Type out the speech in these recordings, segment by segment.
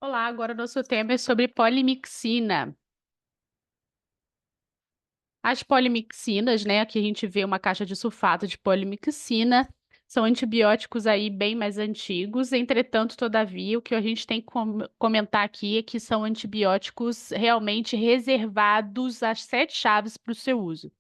Olá, agora o nosso tema é sobre polimixina. As polimixinas, né, aqui a gente vê uma caixa de sulfato de polimixina, são antibióticos aí bem mais antigos, entretanto, todavia, o que a gente tem que comentar aqui é que são antibióticos realmente reservados às sete chaves para o seu uso.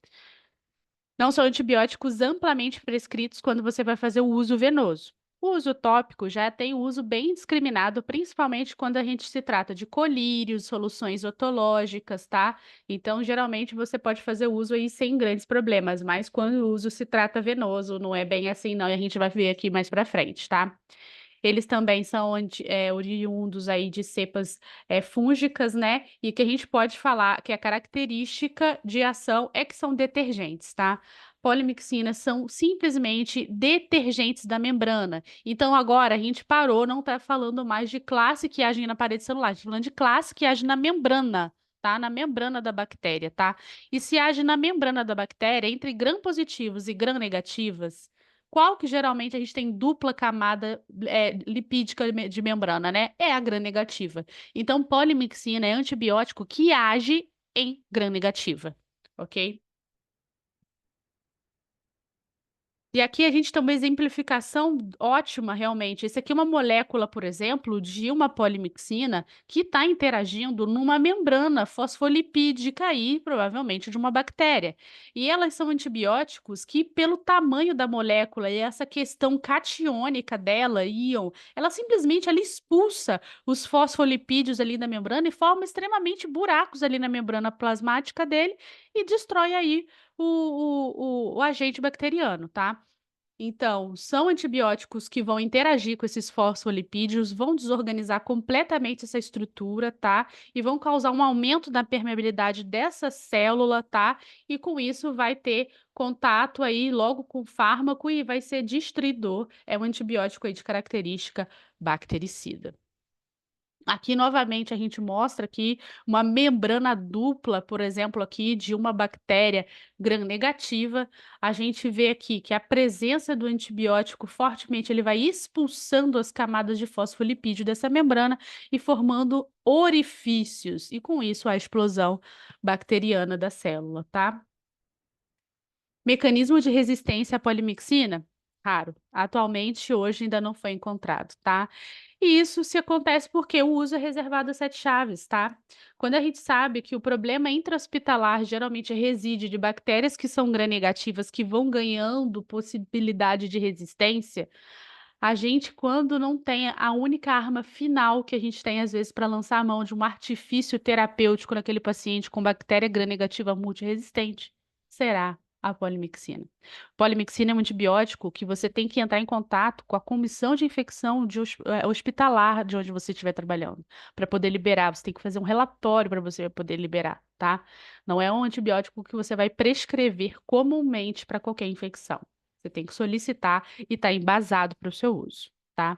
Não são antibióticos amplamente prescritos quando você vai fazer o uso venoso. O uso tópico já tem uso bem discriminado, principalmente quando a gente se trata de colírios, soluções otológicas, tá? Então, geralmente você pode fazer uso aí sem grandes problemas, mas quando o uso se trata venoso, não é bem assim não, e a gente vai ver aqui mais pra frente, tá? Eles também são oriundos aí de cepas fúngicas, né? E que a gente pode falar que a característica de ação é que são detergentes, tá? Polimixinas são simplesmente detergentes da membrana. Então, agora a gente parou, não está falando mais de classe que age na parede celular, a gente tá falando de classe que age na membrana. Tá? Na membrana da bactéria, tá? E se age na membrana da bactéria, entre gram-positivos e gram-negativas, qual que geralmente a gente tem dupla camada lipídica de membrana, né? É a gram-negativa. Então, polimixina é antibiótico que age em gram-negativa, ok? E aqui a gente tem uma exemplificação ótima, realmente. Esse aqui é uma molécula, por exemplo, de uma polimixina que está interagindo numa membrana fosfolipídica aí, provavelmente de uma bactéria. E elas são antibióticos que, pelo tamanho da molécula e essa questão catiônica dela, íon, ela expulsa os fosfolipídios ali da membrana e forma extremamente buracos ali na membrana plasmática dele e destrói aí o agente bacteriano, tá? Então, são antibióticos que vão interagir com esses fosfolipídios, vão desorganizar completamente essa estrutura, tá? E vão causar um aumento da permeabilidade dessa célula, tá? E com isso vai ter contato aí logo com o fármaco e vai ser destruidor. É um antibiótico aí de característica bactericida. Aqui, novamente, a gente mostra aqui uma membrana dupla, por exemplo, aqui de uma bactéria gram-negativa. A gente vê aqui que a presença do antibiótico fortemente ele vai expulsando as camadas de fosfolipídio dessa membrana e formando orifícios, e com isso a explosão bacteriana da célula, tá? Mecanismo de resistência à polimixina? Raro. Atualmente, hoje ainda não foi encontrado, tá? E isso se acontece porque o uso é reservado a sete chaves, tá? Quando a gente sabe que o problema intra-hospitalar geralmente reside de bactérias que são gram-negativas, que vão ganhando possibilidade de resistência, a gente, quando não tem a única arma final que a gente tem, às vezes, para lançar a mão de um artifício terapêutico naquele paciente com bactéria gram-negativa multiresistente, será a polimixina. Polimixina é um antibiótico que você tem que entrar em contato com a comissão de infecção hospitalar de onde você estiver trabalhando, para poder liberar. Você tem que fazer um relatório para você poder liberar, tá? Não é um antibiótico que você vai prescrever comumente para qualquer infecção. Você tem que solicitar e está embasado para o seu uso, tá?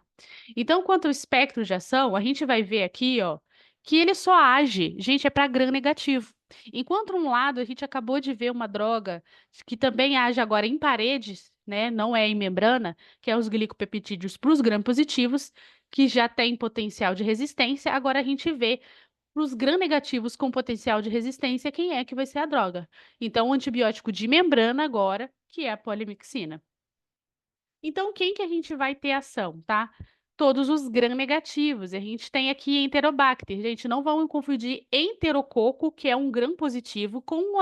Então, quanto ao espectro de ação, a gente vai ver aqui, ó, que ele só age, gente, é para gram negativo. Enquanto um lado a gente acabou de ver uma droga que também age agora em paredes, né, não é em membrana, que é os glicopeptídeos para os gram positivos, que já tem potencial de resistência. Agora a gente vê para os gram negativos com potencial de resistência quem é que vai ser a droga. Então, o antibiótico de membrana agora, que é a polimixina. Então, quem que a gente vai ter ação, tá? Todos os gram-negativos. A gente tem aqui Enterobacter. Gente, não vamos confundir enterococo, que é um gram-positivo, com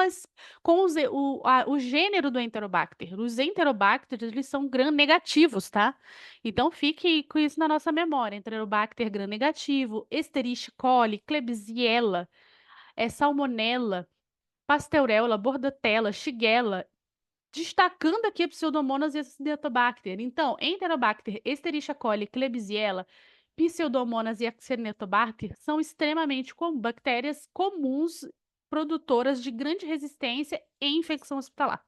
o gênero do Enterobacter. Os Enterobacter, eles são gram-negativos, tá? Então, fique com isso na nossa memória. Enterobacter gram-negativo, Escherichia coli, Klebsiella, Salmonella, Pasteurella, Bordetella, Shigella, destacando aqui a Pseudomonas e a Acinetobacter. Então, Enterobacter, Escherichia coli, Klebsiella, Pseudomonas e Acinetobacter são extremamente bactérias comuns produtoras de grande resistência em infecção hospitalar,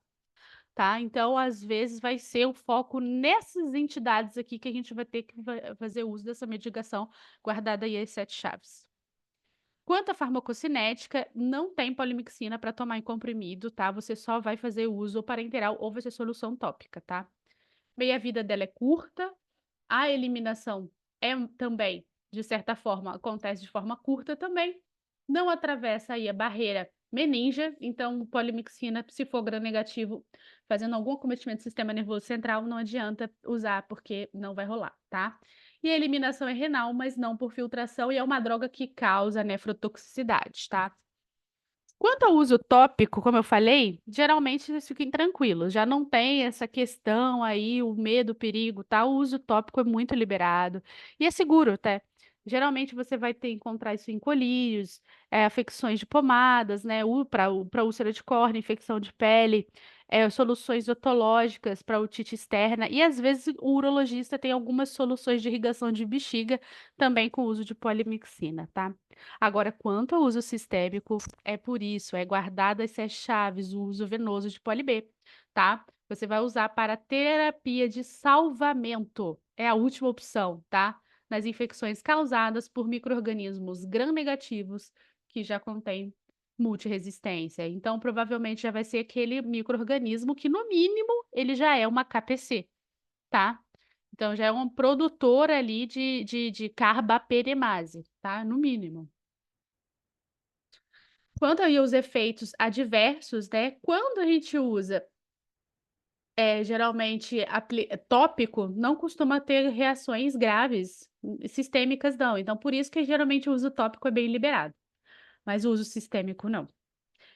tá? Então, às vezes, vai ser o foco nessas entidades aqui que a gente vai ter que fazer uso dessa medicação guardada aí as sete chaves. Quanto à farmacocinética, não tem polimixina para tomar em comprimido, tá? Você só vai fazer uso parenteral ou vai ser solução tópica, tá? Meia-vida dela é curta, a eliminação é também de certa forma, acontece de forma curta também, não atravessa aí a barreira meningia, então polimixina, se for gram-negativo, fazendo algum acometimento do sistema nervoso central, não adianta usar, porque não vai rolar, tá? E a eliminação é renal, mas não por filtração, e é uma droga que causa nefrotoxicidade, tá? Quanto ao uso tópico, como eu falei, geralmente vocês fiquem tranquilos, já não tem essa questão aí, o medo, o perigo, tá? O uso tópico é muito liberado e é seguro até. Geralmente você vai ter encontrar isso em colírios, afecções de pomadas, né? Para úlcera de córnea, infecção de pele, soluções otológicas para otite externa, e às vezes o urologista tem algumas soluções de irrigação de bexiga também com uso de polimixina, tá? Agora, quanto ao uso sistêmico, é por isso, é guardado as 7 chaves, o uso venoso de poli B, tá? Você vai usar para terapia de salvamento, é a última opção, tá? Nas infecções causadas por micro-organismos gram-negativos que já contêm multiresistência. Então, provavelmente já vai ser aquele micro-organismo que, no mínimo, ele já é uma KPC, tá? Então, já é um produtor ali de carbapenemase, tá? No mínimo. Quanto aí aos efeitos adversos, né, quando a gente usa, geralmente tópico, não costuma ter reações graves, sistêmicas não, então por isso que geralmente o uso tópico é bem liberado, mas o uso sistêmico não.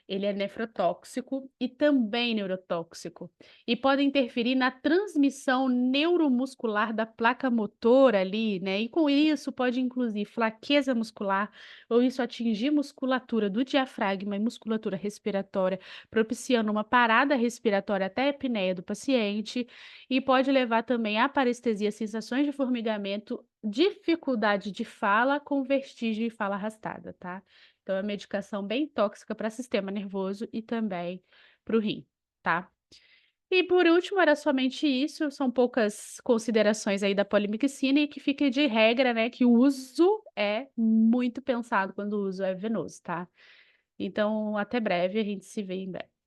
Ele é nefrotóxico e também neurotóxico, e pode interferir na transmissão neuromuscular da placa motora ali, né? E com isso pode incluir fraqueza muscular, ou isso atingir musculatura do diafragma e musculatura respiratória, propiciando uma parada respiratória até a apneia do paciente, e pode levar também à parestesia, sensações de formigamento, dificuldade de fala com vertigem e fala arrastada, tá? Então, é uma medicação bem tóxica para sistema nervoso e também para o rim, tá? E por último, era somente isso, são poucas considerações aí da polimixina e que fique de regra, né, que o uso é muito pensado quando o uso é venoso, tá? Então, até breve, a gente se vê em breve.